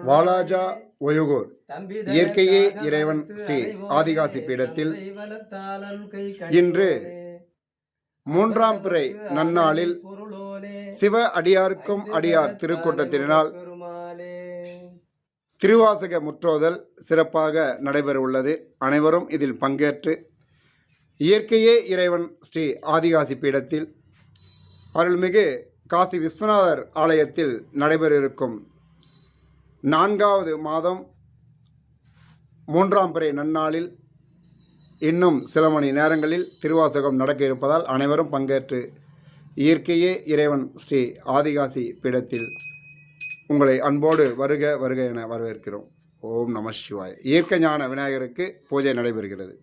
வாலாஜா ஒயுகூர் இயற்கையே இறைவன் ஸ்ரீ ஆதிகாசி பீடத்தில் இன்று 3ஆம் பிறை நன்னாளில் சிவ அடியாருக்கும் அடியார் திருக்கூட்டத்தினால் திருவாசக முற்றோதல் சிறப்பாக நடைபெற உள்ளது. அனைவரும் இதில் பங்கேற்று இயற்கையே இறைவன் ஸ்ரீ ஆதிகாசி பீடத்தில் அருள்மிகு காசி விஸ்வநாதர் ஆலயத்தில் நடைபெற இருக்கும் 4வது மாதம் 3ஆம் பிறை நன்னாளில் இன்னும் சில மணி நேரங்களில் திருவாசகம் நடக்க இருப்பதால் அனைவரும் பங்கேற்று இயற்கையே இறைவன் ஸ்ரீ ஆதிகாசி பீடத்தில் உங்களை அன்போடு வருக வருக என வரவேற்கிறோம். ஓம் நம சிவாய. இயற்கை ஞான விநாயகருக்கு பூஜை நடைபெறுகிறது.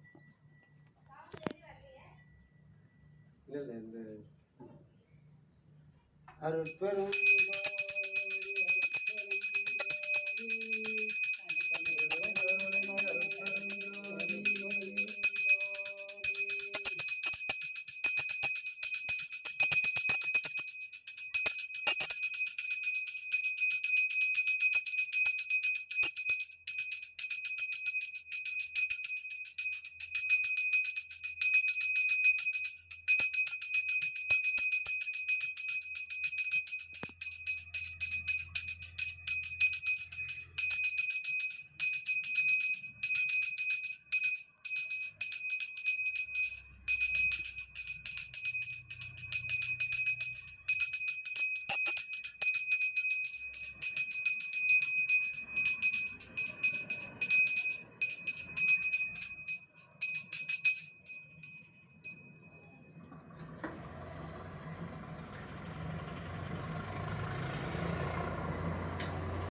அருட்பெரும்